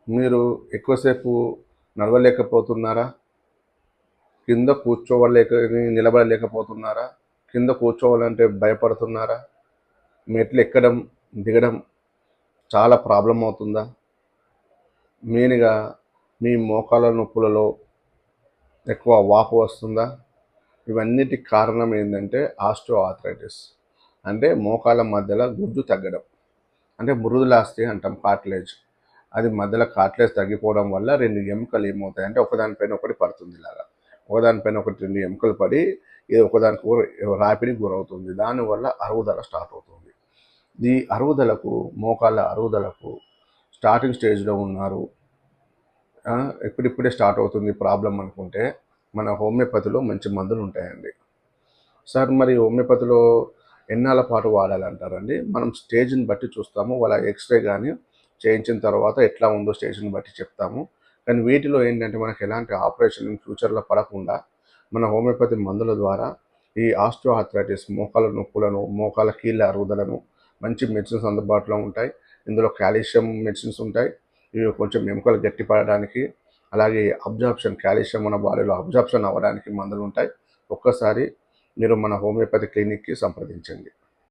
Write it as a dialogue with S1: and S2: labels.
S1: మీరు ఎక్కువసేపు నడవలేకపోతున్నారా? కింద నిలబడలేకపోతున్నారా? కింద కూర్చోవాలంటే భయపడుతున్నారా? మెట్లు ఎక్కడం, దిగడం చాలా ప్రాబ్లం అవుతుందా? మెయిన్‌గా మీ మోకాళ్ళ నొప్పులలో ఎక్కువ వాపు వస్తుందా? ఇవన్నిటికి కారణం ఏంటంటే ఆస్టియోఆర్థరైటిస్. అంటే మోకాళ్ళ మధ్యలో గుజ్జు తగ్గడం. అంటే మృదులాస్థి అంటాం, కార్టిలేజ్. అది మధ్యలో కార్టిలేజ్ తగ్గిపోవడం వల్ల 2 ఎముకలు ఏమవుతాయంటే ఒకదానిపైన ఒకటి పడుతుంది ఇలాగా. ఒకదానిపైన ఒకటి 2 ఎముకలు పడి ఇది ఒకదానికి రాపిడికి గురవుతుంది. దానివల్ల అరుగుదల స్టార్ట్ అవుతుంది. ఈ అరుగుదలకు, మోకాళ్ళ అరుగుదలకు స్టార్టింగ్ స్టేజ్లో ఉన్నారు, ఇప్పుడిప్పుడే స్టార్ట్ అవుతుంది ప్రాబ్లం అనుకుంటే మన హోమియోపతిలో మంచి మందులు ఉంటాయండి. సార్ మరి హోమియోపతిలో ఎన్నాళ్ళ పాటు వాడాలంటారండి? మనం స్టేజ్ని బట్టి చూస్తాము. వాళ్ళ ఎక్స్‌రే కానీ చేయించిన తర్వాత ఎట్లా ఉందో స్టేజ్ని బట్టి చెప్తాము. కానీ వీటిలో ఏంటంటే మనకు ఎలాంటి ఆపరేషన్ ఇన్ ఫ్యూచర్లో పడకుండా మన హోమియోపతి మందుల ద్వారా ఈ ఆస్టియోఆర్థరైటిస్, మోకాళ్ళ నొప్పులను, మోకాళ్ళ కీళ్ళ అరుగుదలను మంచి మెడిసిన్స్ అందుబాటులో ఉంటాయి. ఇందులో కాల్షియం మెడిసిన్స్ ఉంటాయి. ఇవి కొంచెం ఎముకలు గట్టిపడడానికి, అలాగే కాల్షియం మన బాడీలో అబ్జార్ప్షన్ అవ్వడానికి మందులు ఉంటాయి. ఒక్కసారి మీరు మన హోమియోపతి క్లినిక్కి సంప్రదించండి.